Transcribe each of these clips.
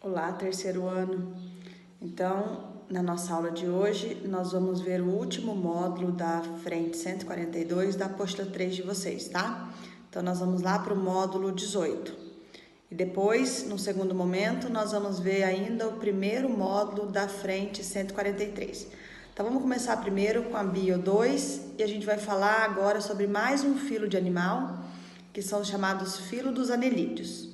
Olá, terceiro ano. Então, na nossa aula de hoje, nós vamos ver o último módulo da frente 142 da apostila 3 de vocês, tá? Então, nós vamos lá para o módulo 18. E depois, no segundo momento, nós vamos ver ainda o primeiro módulo da frente 143. Então, vamos começar primeiro com a Bio 2 e a gente vai falar agora sobre mais um filo de animal, que são os chamados filo dos anelídeos.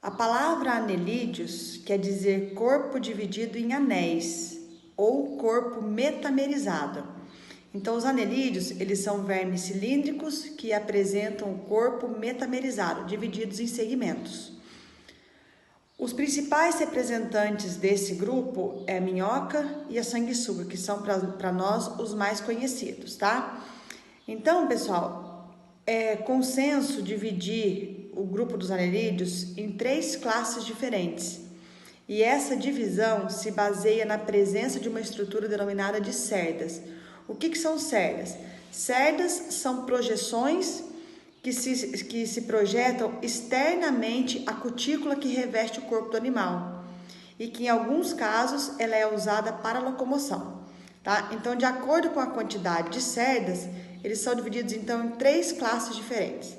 A palavra anelídeos quer dizer corpo dividido em anéis ou corpo metamerizado. Então, os anelídeos, eles são vermes cilíndricos que apresentam o corpo metamerizado, divididos em segmentos. Os principais representantes desse grupo é a minhoca e a sanguessuga, que são para nós os mais conhecidos, tá? Então, pessoal, é consenso dividir o grupo dos anelídeos em 3 classes diferentes. E essa divisão se baseia na presença de uma estrutura denominada de cerdas. O que são cerdas? Cerdas são projeções que se projetam externamente à cutícula que reveste o corpo do animal e que, em alguns casos, ela é usada para locomoção, tá? Então, de acordo com a quantidade de cerdas, eles são divididos, então, em 3 classes diferentes.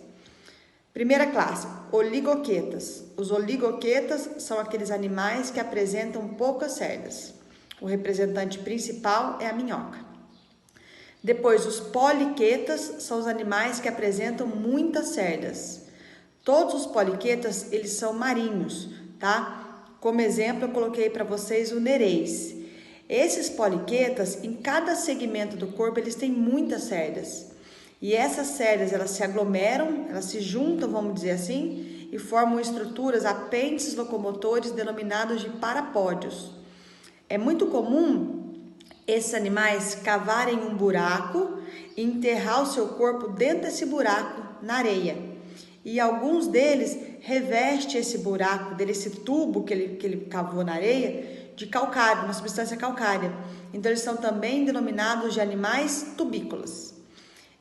Primeira classe, oligoquetas. Os oligoquetas são aqueles animais que apresentam poucas cerdas. O representante principal é a minhoca. Depois, os poliquetas são os animais que apresentam muitas cerdas. Todos os poliquetas, eles são marinhos, tá? Como exemplo, eu coloquei para vocês o nereis. Esses poliquetas, em cada segmento do corpo, eles têm muitas cerdas. E essas cerdas, elas se aglomeram, elas se juntam, vamos dizer assim, e formam estruturas, apêndices locomotores denominados de parapódios. É muito comum esses animais cavarem um buraco e enterrar o seu corpo dentro desse buraco, na areia. E alguns deles revestem esse buraco, esse tubo que ele cavou na areia, de calcário, uma substância calcária. Então, eles são também denominados de animais tubícolas.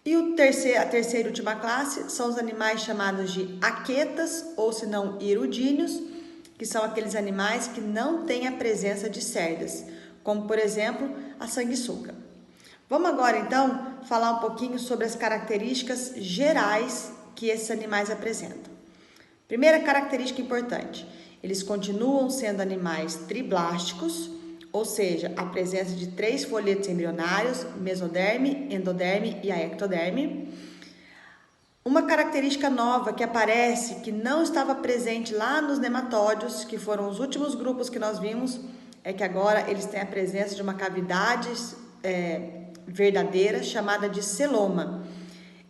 E a terceira e última classe são os animais chamados de aquetas, ou se não, hirudíneos, que são aqueles animais que não têm a presença de cerdas, como, por exemplo, a sanguessuga. Vamos agora, então, falar um pouquinho sobre as características gerais que esses animais apresentam. Primeira característica importante, eles continuam sendo animais triblásticos, ou seja, a presença de 3 folhetos embrionários, mesoderme, endoderme e a ectoderme. Uma característica nova que aparece, que não estava presente lá nos nematódios, que foram os últimos grupos que nós vimos, é que agora eles têm a presença de uma cavidade verdadeira chamada de celoma.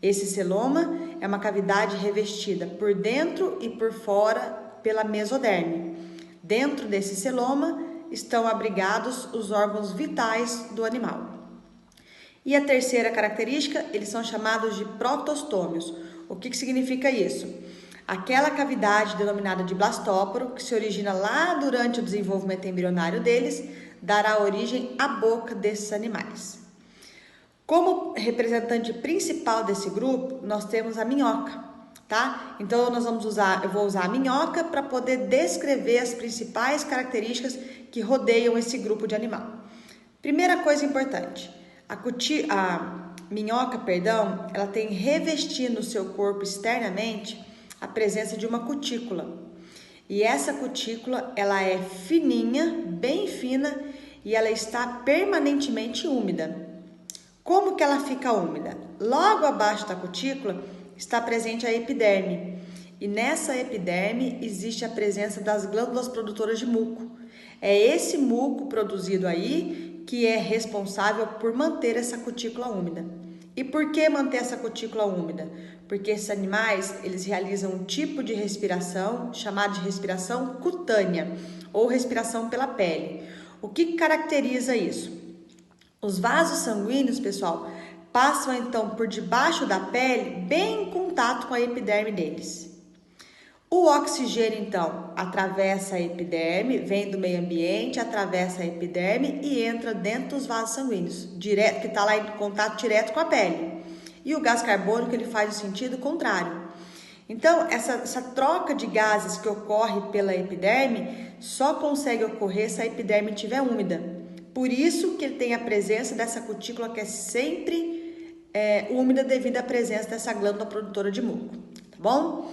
Esse celoma é uma cavidade revestida por dentro e por fora pela mesoderme. Dentro desse celoma estão abrigados os órgãos vitais do animal. E a terceira característica, eles são chamados de protostômios. O que significa isso? Aquela cavidade denominada de blastóporo, que se origina lá durante o desenvolvimento embrionário deles, dará origem à boca desses animais. Como representante principal desse grupo, nós temos a minhoca, tá? Então, eu vou usar a minhoca para poder descrever as principais características que rodeiam esse grupo de animal. Primeira coisa importante, a minhoca, ela tem revestido no seu corpo externamente a presença de uma cutícula. E essa cutícula, ela é fininha, bem fina, e ela está permanentemente úmida. Como que ela fica úmida? Logo abaixo da cutícula está presente a epiderme. E nessa epiderme existe a presença das glândulas produtoras de muco. É esse muco produzido aí que é responsável por manter essa cutícula úmida. E por que manter essa cutícula úmida? Porque esses animais, eles realizam um tipo de respiração chamada de respiração cutânea ou respiração pela pele. O que caracteriza isso? Os vasos sanguíneos, pessoal, passam então por debaixo da pele, bem em contato com a epiderme deles. O oxigênio, então, atravessa a epiderme, vem do meio ambiente, atravessa a epiderme e entra dentro dos vasos sanguíneos, que está lá em contato direto com a pele. E o gás carbônico, ele faz o sentido contrário. Então, essa troca de gases que ocorre pela epiderme só consegue ocorrer se a epiderme estiver úmida. Por isso que ele tem a presença dessa cutícula que é sempre úmida devido à presença dessa glândula produtora de muco, tá bom?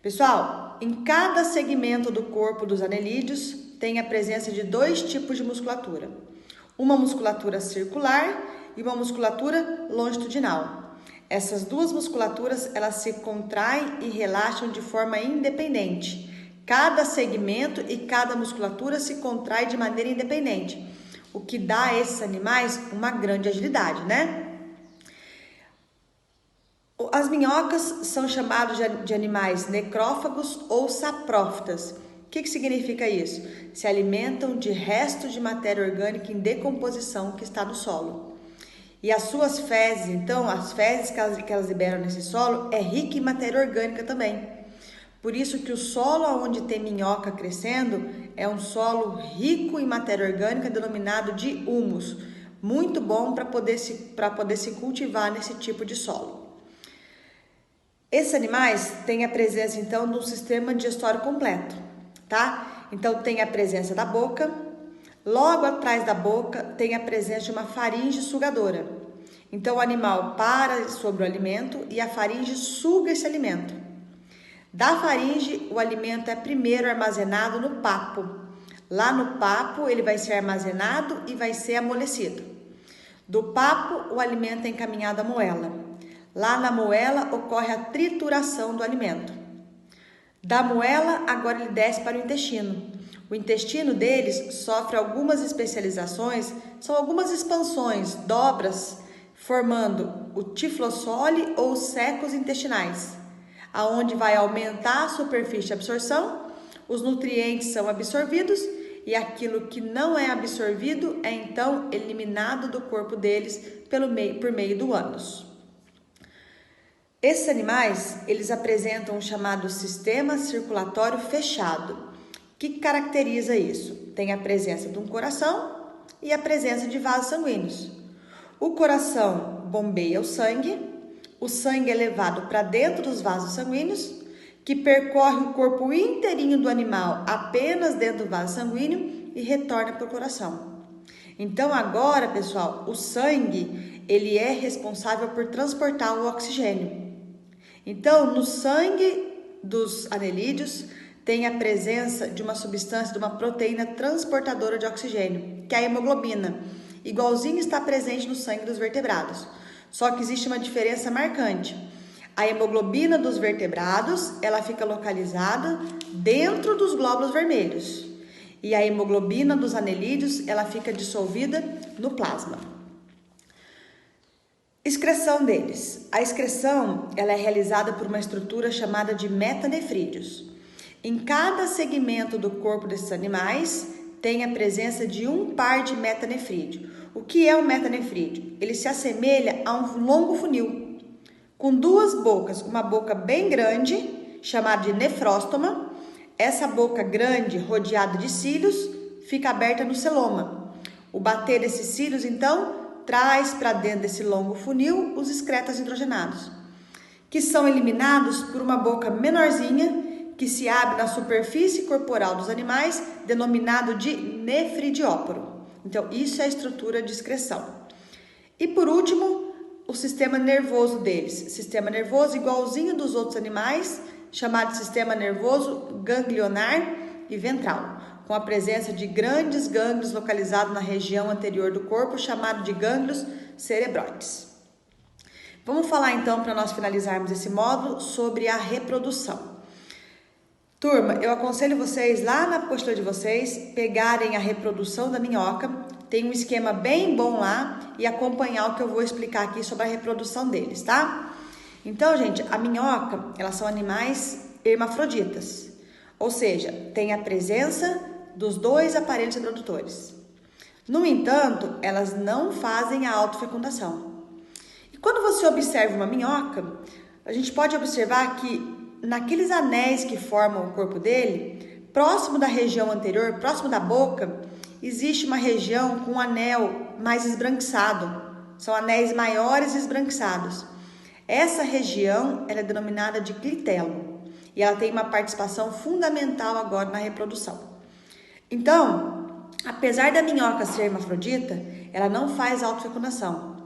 Pessoal, em cada segmento do corpo dos anelídeos tem a presença de 2 tipos de musculatura. Uma musculatura circular e uma musculatura longitudinal. Essas 2 musculaturas, elas se contraem e relaxam de forma independente. Cada segmento e cada musculatura se contrai de maneira independente, o que dá a esses animais uma grande agilidade, né? As minhocas são chamadas de animais necrófagos ou saprófitas. O que significa isso? Se alimentam de restos de matéria orgânica em decomposição que está no solo. E as suas fezes, então, as fezes que elas liberam nesse solo é rica em matéria orgânica também. Por isso que o solo onde tem minhoca crescendo é um solo rico em matéria orgânica denominado de humus. Muito bom para poder se cultivar nesse tipo de solo. Esses animais têm a presença, então, de um sistema digestório completo, tá? Então, tem a presença da boca, logo atrás da boca tem a presença de uma faringe sugadora. Então, o animal para sobre o alimento e a faringe suga esse alimento. Da faringe, o alimento é primeiro armazenado no papo. Lá no papo, ele vai ser armazenado e vai ser amolecido. Do papo, o alimento é encaminhado à moela. Lá na moela ocorre a trituração do alimento. Da moela, agora ele desce para o intestino. O intestino deles sofre algumas especializações, são algumas expansões, dobras, formando o tiflossole ou os secos intestinais, aonde vai aumentar a superfície de absorção, os nutrientes são absorvidos e aquilo que não é absorvido é então eliminado do corpo deles por meio do ânus. Esses animais, eles apresentam o chamado sistema circulatório fechado. O que caracteriza isso? Tem a presença de um coração e a presença de vasos sanguíneos. O coração bombeia o sangue é levado para dentro dos vasos sanguíneos, que percorre o corpo inteirinho do animal apenas dentro do vaso sanguíneo e retorna para o coração. Então agora, pessoal, o sangue, ele é responsável por transportar o oxigênio. Então, no sangue dos anelídeos tem a presença de uma substância, de uma proteína transportadora de oxigênio, que é a hemoglobina, igualzinho está presente no sangue dos vertebrados. Só que existe uma diferença marcante. A hemoglobina dos vertebrados, ela fica localizada dentro dos glóbulos vermelhos. E a hemoglobina dos anelídeos, ela fica dissolvida no plasma. Excreção deles. A excreção, ela é realizada por uma estrutura chamada de metanefrídeos. Em cada segmento do corpo desses animais, tem a presença de um par de metanefrídeo. O que é um metanefrídeo? Ele se assemelha a um longo funil, com 2 bocas, uma boca bem grande, chamada de nefróstoma. Essa boca grande, rodeada de cílios, fica aberta no celoma. O bater desses cílios, então, traz para dentro desse longo funil os excretas hidrogenados, que são eliminados por uma boca menorzinha que se abre na superfície corporal dos animais, denominado de nefridióporo. Então, isso é a estrutura de excreção. E por último, o sistema nervoso deles. Sistema nervoso igualzinho dos outros animais, chamado de sistema nervoso ganglionar e ventral, com a presença de grandes gânglios localizados na região anterior do corpo, chamado de gânglios cerebroides. Vamos falar então, para nós finalizarmos esse módulo, sobre a reprodução. Turma, eu aconselho vocês, lá na apostila de vocês, pegarem a reprodução da minhoca, tem um esquema bem bom lá, e acompanhar o que eu vou explicar aqui sobre a reprodução deles, tá? Então, gente, a minhoca, elas são animais hermafroditas, ou seja, tem a presença dos 2 aparelhos reprodutores. No entanto, elas não fazem a autofecundação. E quando você observa uma minhoca, a gente pode observar que naqueles anéis que formam o corpo dele, próximo da região anterior, próximo da boca, existe uma região com um anel mais esbranquiçado. São anéis maiores e esbranquiçados. Essa região ela é denominada de clitelo e ela tem uma participação fundamental agora na reprodução. Então, apesar da minhoca ser hermafrodita, ela não faz autofecundação.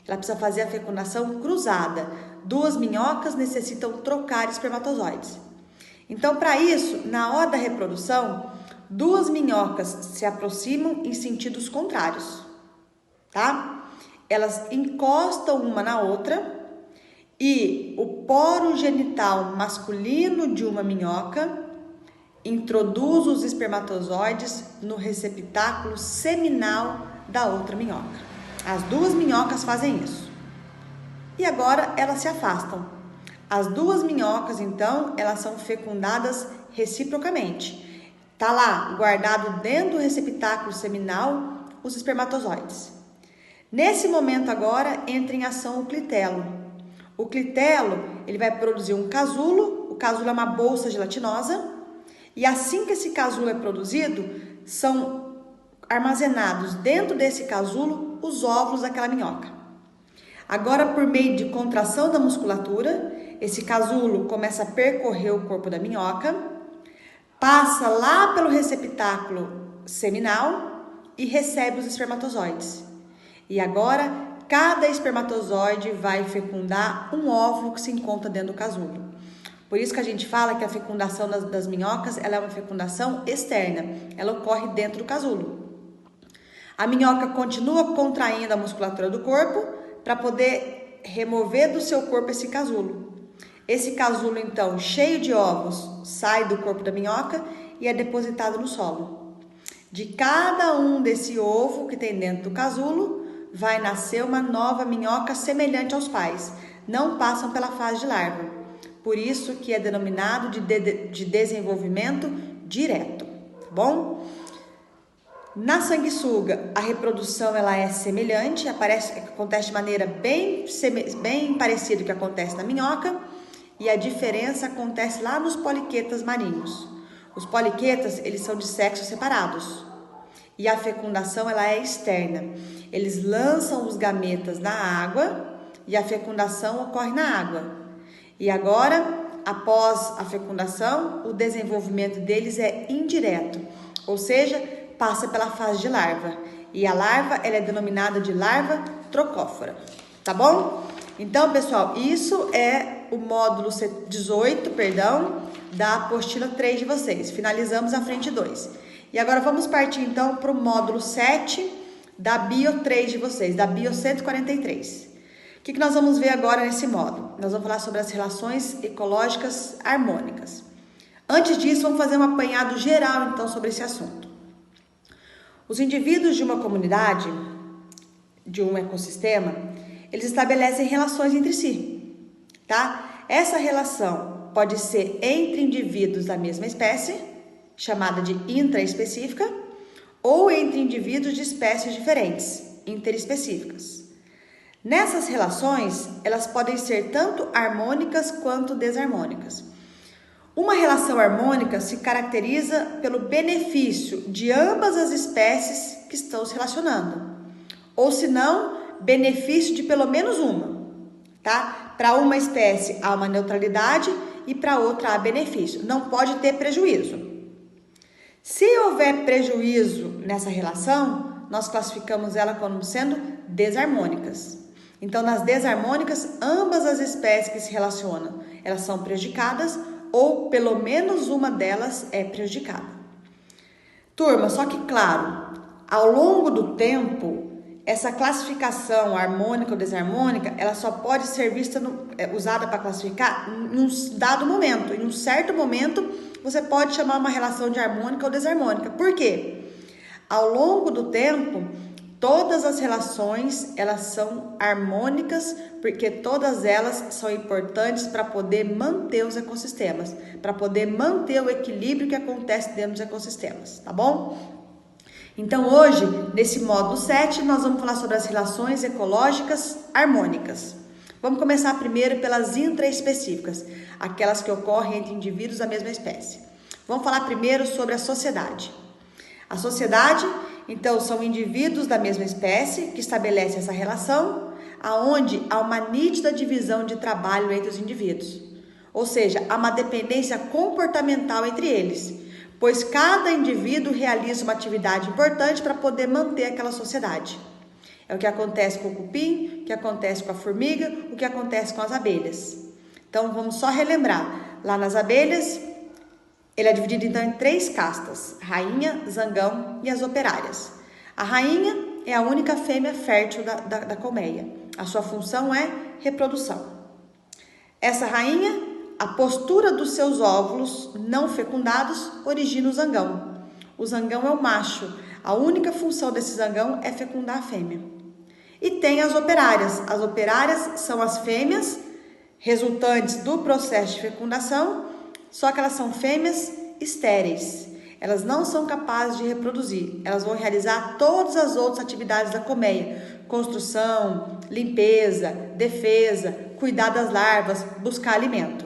Ela precisa fazer a fecundação cruzada. Duas minhocas necessitam trocar espermatozoides. Então, para isso, na hora da reprodução, duas minhocas se aproximam em sentidos contrários, tá? Elas encostam uma na outra e o poro genital masculino de uma minhoca introduz os espermatozoides no receptáculo seminal da outra minhoca. As duas minhocas fazem isso. E agora elas se afastam. As duas minhocas, então, elas são fecundadas reciprocamente. Tá lá, guardado dentro do receptáculo seminal, os espermatozoides. Nesse momento agora, entra em ação o clitelo. O clitelo, ele vai produzir um casulo. O casulo é uma bolsa gelatinosa. E assim que esse casulo é produzido, são armazenados dentro desse casulo os óvulos daquela minhoca. Agora, por meio de contração da musculatura, esse casulo começa a percorrer o corpo da minhoca, passa lá pelo receptáculo seminal e recebe os espermatozoides. E agora, cada espermatozoide vai fecundar um óvulo que se encontra dentro do casulo. Por isso que a gente fala que a fecundação das minhocas ela é uma fecundação externa, ela ocorre dentro do casulo. A minhoca continua contraindo a musculatura do corpo para poder remover do seu corpo esse casulo. Esse casulo, então, cheio de ovos, sai do corpo da minhoca e é depositado no solo. De cada um desse ovo que tem dentro do casulo, vai nascer uma nova minhoca semelhante aos pais. Não passam pela fase de larva. Por isso que é denominado de desenvolvimento direto, tá bom? Na sanguessuga, a reprodução ela é semelhante, acontece de maneira bem parecida com o que acontece na minhoca, e a diferença acontece lá nos poliquetas marinhos. Os poliquetas, eles são de sexos separados, e a fecundação ela é externa. Eles lançam os gametas na água, e a fecundação ocorre na água. E agora, após a fecundação, o desenvolvimento deles é indireto, ou seja, passa pela fase de larva. E a larva ela é denominada de larva trocófora, tá bom? Então, pessoal, isso é o módulo 18, da apostila 3 de vocês. Finalizamos a frente 2. E agora vamos partir, então, para o módulo 7 da Bio 3 de vocês, da Bio 143. O que nós vamos ver agora nesse módulo? Nós vamos falar sobre as relações ecológicas harmônicas. Antes disso, vamos fazer um apanhado geral, então, sobre esse assunto. Os indivíduos de uma comunidade, de um ecossistema, eles estabelecem relações entre si, tá? Essa relação pode ser entre indivíduos da mesma espécie, chamada de intraespecífica, ou entre indivíduos de espécies diferentes, interespecíficas. Nessas relações, elas podem ser tanto harmônicas quanto desarmônicas. Uma relação harmônica se caracteriza pelo benefício de ambas as espécies que estão se relacionando, ou se não, benefício de pelo menos uma, tá? Para uma espécie há uma neutralidade e para outra há benefício, não pode ter prejuízo. Se houver prejuízo nessa relação, nós classificamos ela como sendo desarmônicas. Então, nas desarmônicas, ambas as espécies que se relacionam, elas são prejudicadas ou pelo menos uma delas é prejudicada. Turma, só que claro, ao longo do tempo, essa classificação harmônica ou desarmônica, ela só pode ser usada para classificar em um dado momento. Em um certo momento, você pode chamar uma relação de harmônica ou desarmônica. Por quê? Ao longo do tempo, todas as relações, elas são harmônicas, porque todas elas são importantes para poder manter os ecossistemas, para poder manter o equilíbrio que acontece dentro dos ecossistemas, tá bom? Então, hoje, nesse módulo 7, nós vamos falar sobre as relações ecológicas harmônicas. Vamos começar primeiro pelas intraespecíficas, aquelas que ocorrem entre indivíduos da mesma espécie. Vamos falar primeiro sobre a sociedade. A sociedade, então, são indivíduos da mesma espécie que estabelecem essa relação. aonde há uma nítida divisão de trabalho entre os indivíduos. Ou seja, há uma dependência comportamental entre eles, pois cada indivíduo realiza uma atividade importante para poder manter aquela sociedade. É o que acontece com o cupim, o que acontece com a formiga, o que acontece com as abelhas. Então, vamos só relembrar. Lá nas abelhas, ele é dividido então em 3 castas: rainha, zangão e as operárias. A rainha é a única fêmea fértil da colmeia. A sua função é reprodução. Essa rainha, a postura dos seus óvulos não fecundados origina o zangão. O zangão é o macho. A única função desse zangão é fecundar a fêmea. E tem as operárias. As operárias são as fêmeas resultantes do processo de fecundação, só que elas são fêmeas estéreis. Elas não são capazes de reproduzir. Elas vão realizar todas as outras atividades da colmeia: construção, limpeza, defesa, cuidar das larvas, buscar alimento.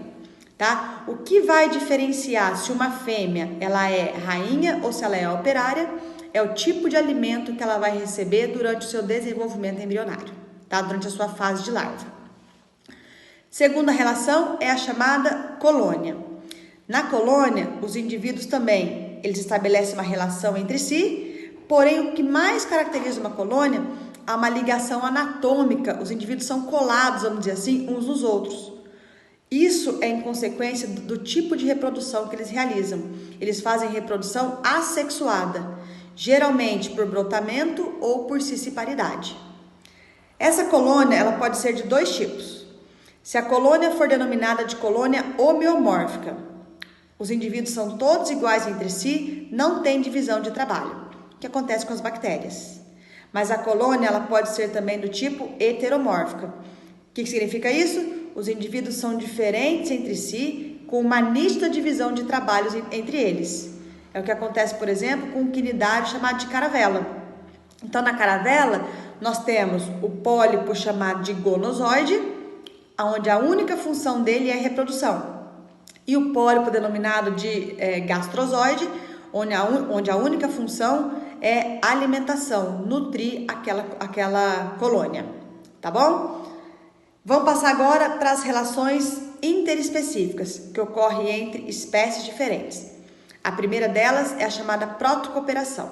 Tá? O que vai diferenciar se uma fêmea ela é rainha ou se ela é operária é o tipo de alimento que ela vai receber durante o seu desenvolvimento embrionário, tá? Durante a sua fase de larva. Segunda relação é a chamada colônia. Na colônia, os indivíduos também, eles estabelecem uma relação entre si, porém o que mais caracteriza uma colônia é uma ligação anatômica. Os indivíduos são colados, vamos dizer assim, uns nos outros. Isso é em consequência do tipo de reprodução que eles realizam. Eles fazem reprodução assexuada, geralmente por brotamento ou por cisciparidade. Essa colônia ela pode ser de 2 tipos. Se a colônia for denominada de colônia homeomórfica, os indivíduos são todos iguais entre si, não tem divisão de trabalho, que acontece com as bactérias. Mas a colônia ela pode ser também do tipo heteromórfica. O que significa isso? Os indivíduos são diferentes entre si, com uma nítida divisão de trabalhos entre eles. É o que acontece, por exemplo, com um quinidário chamado de caravela. Então, na caravela, nós temos o pólipo chamado de gonozoide, onde a única função dele é a reprodução. E o pólipo denominado de gastrozoide, onde a única função é alimentação, nutrir aquela colônia. Tá bom? Vamos passar agora para as relações interespecíficas que ocorrem entre espécies diferentes. A primeira delas é a chamada protocooperação.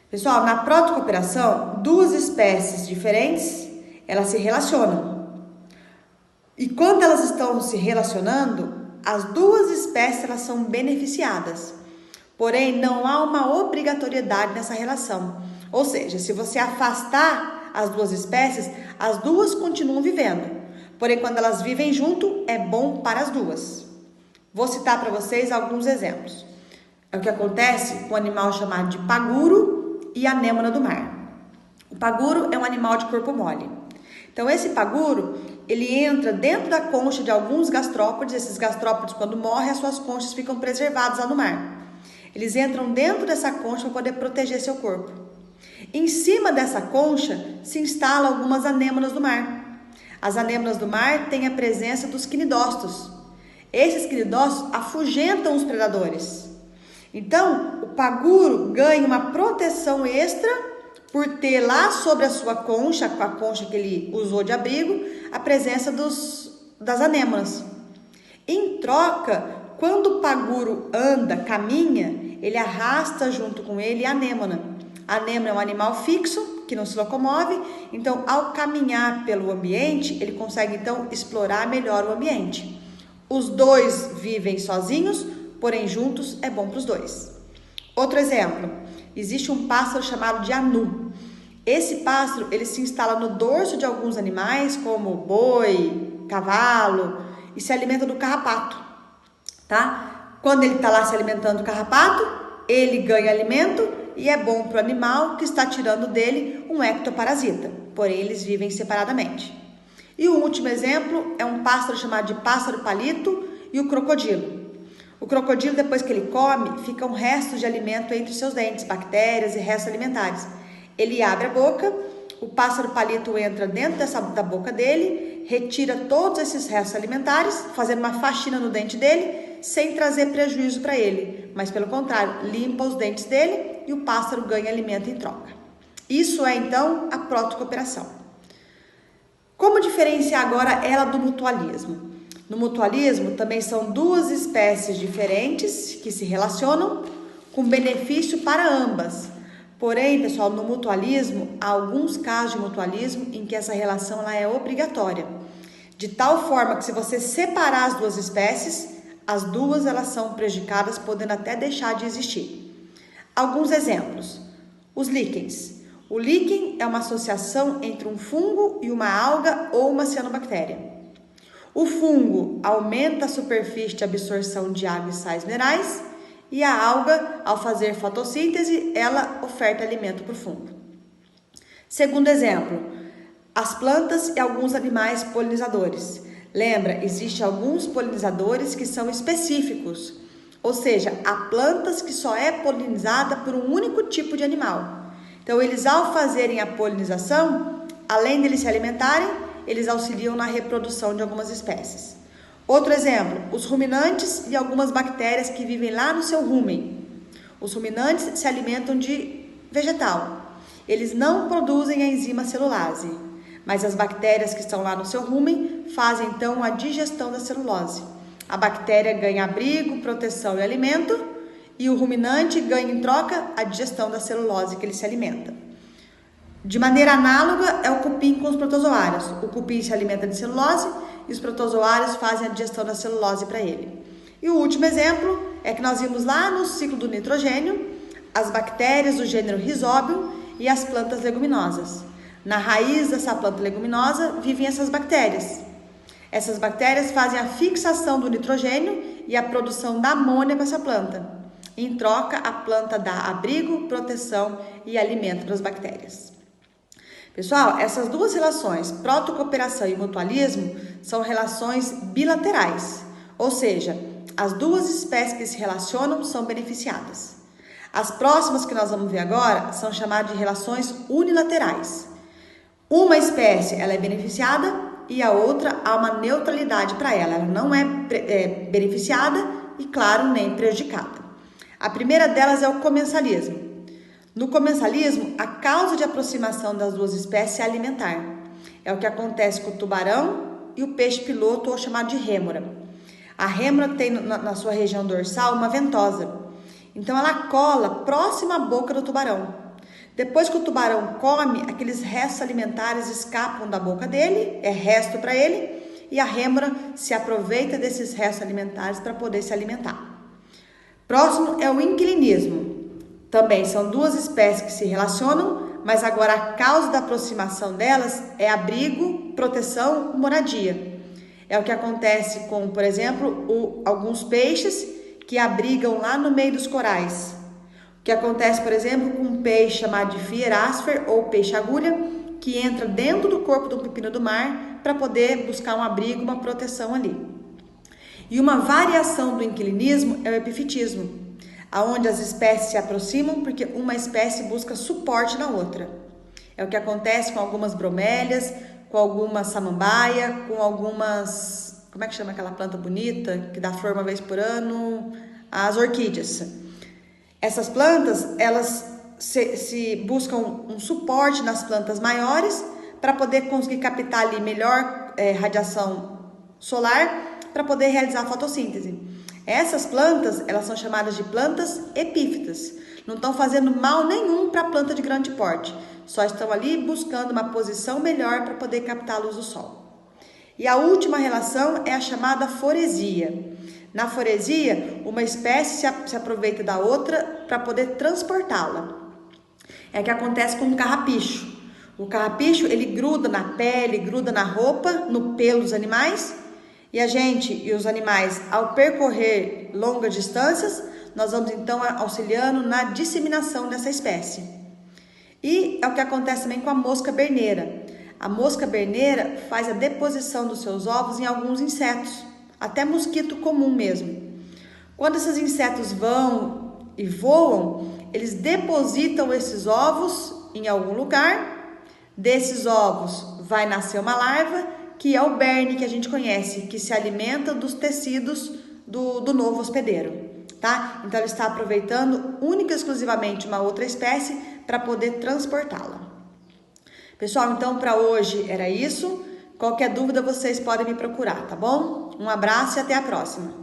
Pessoal, na protocooperação, 2 espécies diferentes, elas se relacionam. E quando elas estão se relacionando, as 2 espécies elas são beneficiadas. Porém, não há uma obrigatoriedade nessa relação. Ou seja, se você afastar as 2 espécies, as 2 continuam vivendo. Porém, quando elas vivem junto, é bom para as 2. Vou citar para vocês alguns exemplos. É o que acontece com um animal chamado de paguro e anêmona do mar. O paguro é um animal de corpo mole. Então, esse paguro, ele entra dentro da concha de alguns gastrópodes. Esses gastrópodes, quando morrem, as suas conchas ficam preservadas lá no mar. Eles entram dentro dessa concha para poder proteger seu corpo. Em cima dessa concha se instalam algumas anêmonas do mar. As anêmonas do mar têm a presença dos quinidócitos. Esses quinidócitos afugentam os predadores. Então, o paguro ganha uma proteção extra por ter lá sobre a sua concha, com a concha que ele usou de abrigo, a presença das anêmonas. Em troca, quando o paguro anda, caminha, ele arrasta junto com ele a anêmona. A anêmona é um animal fixo, que não se locomove, então ao caminhar pelo ambiente, ele consegue então explorar melhor o ambiente. Os 2 vivem sozinhos, porém juntos é bom para os 2. Outro exemplo, existe um pássaro chamado de anu. Esse pássaro ele se instala no dorso de alguns animais, como boi, cavalo, e se alimenta do carrapato, tá? Quando ele está lá se alimentando do carrapato, ele ganha alimento e é bom para o animal que está tirando dele um ectoparasita, porém eles vivem separadamente. E o último exemplo é um pássaro chamado de pássaro palito e o crocodilo. O crocodilo, depois que ele come, ficam restos de alimento entre os seus dentes, bactérias e restos alimentares. Ele abre a boca, o pássaro palito entra dentro da boca dele, retira todos esses restos alimentares, fazendo uma faxina no dente dele, sem trazer prejuízo para ele, mas pelo contrário, limpa os dentes dele e o pássaro ganha alimento em troca. Isso é então a protocooperação. Como diferenciar agora ela do mutualismo? No mutualismo também são duas espécies diferentes que se relacionam com benefício para ambas. Porém, pessoal, no mutualismo, há alguns casos de mutualismo em que essa relação ela é obrigatória. De tal forma que se você separar as duas espécies, as duas elas são prejudicadas, podendo até deixar de existir. Alguns exemplos. Os líquens. O líquen é uma associação entre um fungo e uma alga ou uma cianobactéria. O fungo aumenta a superfície de absorção de água e sais minerais e a alga, ao fazer fotossíntese, ela oferta alimento para o fungo. Segundo exemplo, as plantas e alguns animais polinizadores. Lembra, existem alguns polinizadores que são específicos, ou seja, há plantas que só é polinizada por um único tipo de animal. Então, eles ao fazerem a polinização, além de eles se alimentarem, eles auxiliam na reprodução de algumas espécies. Outro exemplo, os ruminantes e algumas bactérias que vivem lá no seu rumen. Os ruminantes se alimentam de vegetal. Eles não produzem a enzima celulase, mas as bactérias que estão lá no seu rumen fazem então a digestão da celulose. A bactéria ganha abrigo, proteção e alimento, e o ruminante ganha em troca a digestão da celulose que ele se alimenta. De maneira análoga é o cupim com os protozoários. O cupim se alimenta de celulose e os protozoários fazem a digestão da celulose para ele. E o último exemplo é que nós vimos lá no ciclo do nitrogênio as bactérias do gênero Rhizobium e as plantas leguminosas. Na raiz dessa planta leguminosa vivem essas bactérias. Essas bactérias fazem a fixação do nitrogênio e a produção da amônia para essa planta. Em troca, a planta dá abrigo, proteção e alimento para as bactérias. Pessoal, essas duas relações, protocooperação e mutualismo, são relações bilaterais, ou seja, as duas espécies que se relacionam são beneficiadas. As próximas que nós vamos ver agora são chamadas de relações unilaterais. Uma espécie ela é beneficiada e a outra há uma neutralidade para ela. Ela não é beneficiada e, claro, nem prejudicada. A primeira delas é o comensalismo. No comensalismo, a causa de aproximação das duas espécies é alimentar. É o que acontece com o tubarão e o peixe-piloto, ou chamado de rêmora. A rêmora tem na sua região dorsal uma ventosa. Então, ela cola próximo à boca do tubarão. Depois que o tubarão come, aqueles restos alimentares escapam da boca dele, é resto para ele, e a rêmora se aproveita desses restos alimentares para poder se alimentar. Próximo é o inquilinismo. Também são duas espécies que se relacionam, mas agora a causa da aproximação delas é abrigo, proteção, moradia. É o que acontece com, por exemplo, alguns peixes que abrigam lá no meio dos corais. O que acontece, por exemplo, com um peixe chamado de Fierasfer ou peixe-agulha, que entra dentro do corpo do pepino do mar para poder buscar um abrigo, uma proteção ali. E uma variação do inquilinismo é o epifitismo, aonde as espécies se aproximam porque uma espécie busca suporte na outra. É o que acontece com algumas bromélias, com algumas samambaia, com algumas... Como é que chama aquela planta bonita que dá flor uma vez por ano? As orquídeas. Essas plantas, elas se buscam um suporte nas plantas maiores para poder conseguir captar ali melhor radiação solar para poder realizar a fotossíntese. Essas plantas, elas são chamadas de plantas epífitas. Não estão fazendo mal nenhum para a planta de grande porte. Só estão ali buscando uma posição melhor para poder captar a luz do sol. E a última relação é a chamada foresia. Na foresia, uma espécie se aproveita da outra para poder transportá-la. É o que acontece com o carrapicho. O carrapicho, ele gruda na pele, gruda na roupa, no pelo dos animais. E a gente e os animais, ao percorrer longas distâncias, nós vamos então auxiliando na disseminação dessa espécie. E é o que acontece também com a mosca berneira. A mosca berneira faz a deposição dos seus ovos em alguns insetos, até mosquito comum mesmo. Quando esses insetos vão e voam, eles depositam esses ovos em algum lugar. Desses ovos vai nascer uma larva, que é o berne que a gente conhece, que se alimenta dos tecidos do novo hospedeiro, tá? Então, ele está aproveitando única e exclusivamente uma outra espécie para poder transportá-la. Pessoal, então, para hoje era isso. Qualquer dúvida vocês podem me procurar, tá bom? Um abraço e até a próxima.